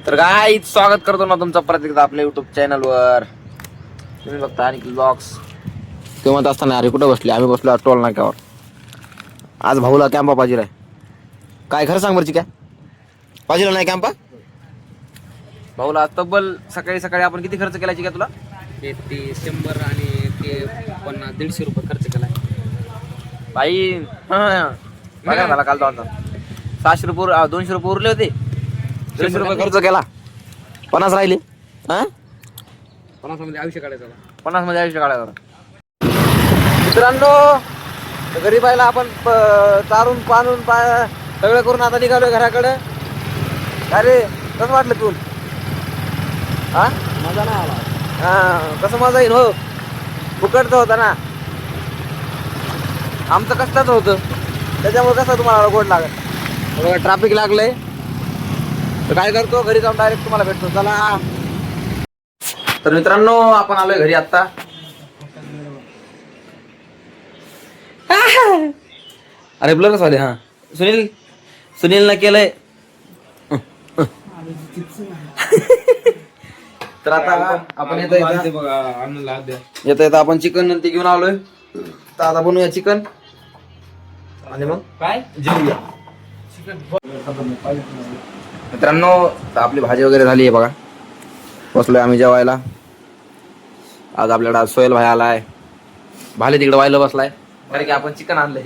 तर काय स्वागत करतो ना तुमचं प्रत्येक आपल्या युट्यूब चॅनलवर. तुम्ही बघता आणि ब्लॉग्स. ते म्हणत असताना अरे कुठं बसले, आम्ही बसलो टोल नाक्यावर. आज भाऊला कॅम्पा पाहिजे आहे. काय खरं सांग बरची काय पाहिजे नाही कॅम्पा भाऊला? तब्बल सकाळी सकाळी आपण किती खर्च केलायची का तुला? ते 100 आणि ते 50 150 रुपये खर्च केला. बाई बघा मला काल होता 600 रुपये 200 रुपये उरले होते. 200 रुपये खर्च केला, 50 राहिले. हा 50 मध्ये आयुष्य काढायचं. 50 मध्ये आयुष्य काढायचं. मित्रांनो, गरीबाईला आपण चारून पाणून सगळं करून आता निघालोय घराकडे. अरे कसं वाटलं तू? हा मजा नाही आला. हा कसं मजा येईल हो? फुकटचं होतं ना, आमचं कष्टाचं होतं, त्याच्यामुळे कसं तुम्हाला गोड लागत. ट्रॅफिक लागलंय तर काय करतो, घरी जाऊन डायरेक्ट तुम्हाला भेटतो. चला तर मित्रांनो, आपण आलोय घरी आता. अरे ब्लरच वाले. हा सुनीलनं केलंय. तर आता आपण येता आपण चिकन ते घेऊन आलोय. तर आता बनवूया चिकन आणि मग काय जेवूया. मित्रांनो, आपली भाजी वगैरे झाली आहे बघा. बसलोय आम्ही जेवायला. आज आपल्याकडे आज सोहेल भाई आलाय. भाले तिकडे व्हायला बसलाय कारण की आपण चिकन आणलंय.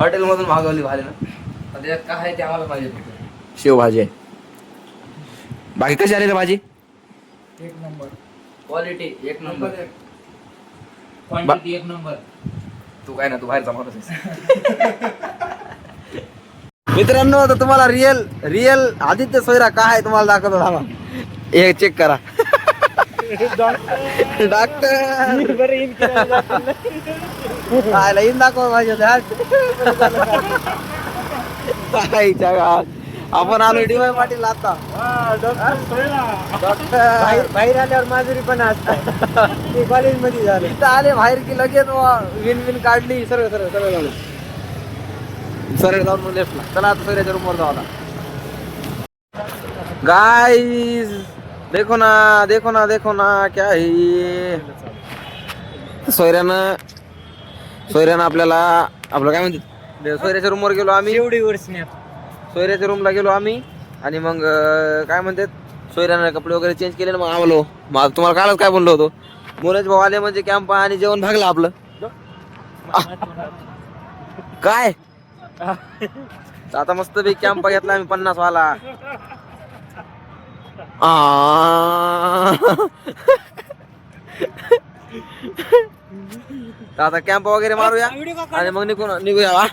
हॉटेल मधून मागवली भाले ना. त्याच्यात काय आहे ते आम्हाला पाहिजे. शेव भाजी आहे. बाकी कशी आली रे भाजी? एक नंबर क्वालिटी, एक नंबर क्वांटिटी, एक नंबर. तू काय ना, तू बाहेरचा माणूस आहेस. मित्रांनो, आता तुम्हाला रिअल आदित्य सोयरा काय आहे तुम्हाला दाखवतो. थांबा, हे चेक करा. डॉक्टर इन दाखव माझ्या. आपण आलो डी वाय पाटील आता. डॉक्टर बाहेर आल्यावर माजुरी पण असतात. कॉलेज मध्ये झालं. इथं आले बाहेर की लगेच विन काढली. सरळ झालं. सरळ जाऊन मग लेफ्टला. चला आता सोयऱ्याच्या रूमवर जाऊ आता. गाईज देखो ना क्या है. सोयऱ्यानं आपल्याला आपलं काय म्हणते, सोयऱ्याच्या रूमवर गेलो आम्ही. सोयऱ्याच्या रूमला गेलो आम्ही आणि मग काय म्हणतात, सोयऱ्यानं कपडे वगैरे चेंज केले. मग आलो. मग तुम्हाला कालच काय बोललो होतो, मोरेज भाऊ आले म्हणजे कॅम्प आणि जेवण भागलं आपलं. काय आता मस्त बी कॅम्प घेतला आम्ही 50 वाला. आता कॅम्प वगैरे मारूया आणि मग निघूया.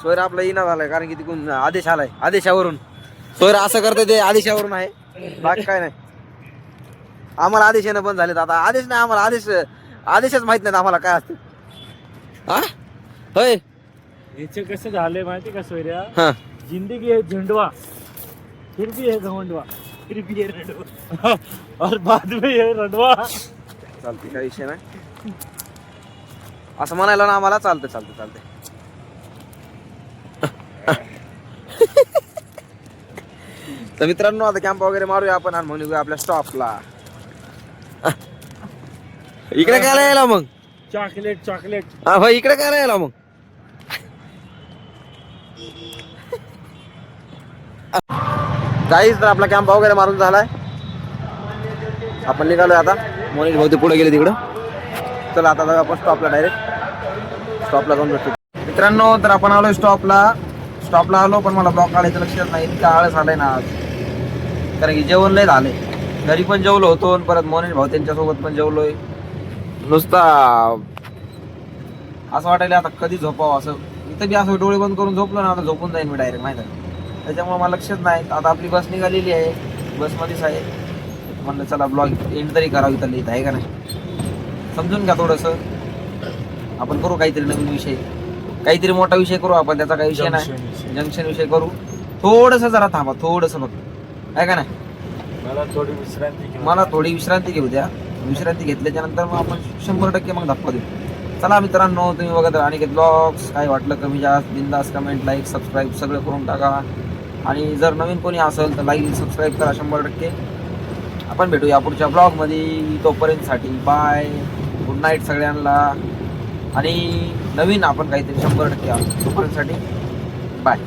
सोयरा आपला येणं झालाय कारण की तिकडून आदेश आलाय. आदेशावरून सोयरा असं करते, ते आदेशावरून आहे, बाकी काय नाही. आम्हाला आदेश येणं बंद झाले. आता आदेश नाही, आम्हाला आदेशच माहित नाही आम्हाला काय असते. हा होय, याचे कसं झालंय माहिती का सोयऱ्या? हा जिंदगी है झंडवा, फिर भी है घमंडवा, फिर भी है रंडवा, और बाद में है रंडवा. चालते, काही विषय नाही. असं म्हणायला ना आम्हाला चालते. तर मित्रांनो, आता कॅम्प वगैरे मारूया आपण आणि मग निघूया आपल्या स्टॉपला. इकडे काय यायला मग? चॉकलेट. हा भाई, इकडे काय यायला मग? काहीच तर आपला कॅम्प वगैरे मारून झालाय. आपण निघालोय आता. मोनीश भाऊ ते पुढे गेले तिकडं. चला आता जाऊ आपण स्टॉपला, डायरेक्ट स्टॉपला जाऊन भेटतो. मित्रांनो, तर आपण आलोय स्टॉपला आलो, पण मला ब्लॉक काढायचं लक्षात नाही. इतका आळस आलाय ना आज, कारण की जेवण लय झालंय. घरी पण जेवलो होतो आणि परत मोनीश भाऊ त्यांच्यासोबत पण जेवलोय. नुसता असं वाटायला आता कधी झोपावं. असं इथं बी असं डोळे बंद करून झोपलो ना, आता झोपून जाईन मी डायरेक्ट, माहिती आहे. त्याच्यामुळे मला लक्षच नाही. आता आपली बस निघालेली आहे, बसमध्येच आहे. म्हणलं चला ब्लॉग एंड तरी करावं इथं लिहित आहे का नाही. समजून घ्या थोडंसं. आपण करू काहीतरी नवीन विषय, काहीतरी मोठा विषय करू आपण. त्याचा काही विषय नाही, जंक्शन विषय करू. थोडंसं जरा थांबा, थोडंसं फक्त, आहे का नाही. मला थोडी विश्रांती घेऊ द्या. विश्रांती घेतल्याच्या नंतर मग आपण 100% मग धप्पा देऊ. चला मित्रांनो, तुम्ही बघत राहा अनिकेत ब्लॉग्स. काय वाटलं कमी जास्त बिंदास कमेंट, लाईक, सबस्क्राईब सगळं करून टाका. आणि जर नवीन कोणी असेल तर लाईक सबस्क्राईब करा 100%. आपण भेटू या पुढच्या ब्लॉगमध्ये. तोपर्यंतसाठी बाय, गुड नाईट सगळ्यांना. आणि नवीन आपण काहीतरी 100% आलो. तोपर्यंतसाठी बाय.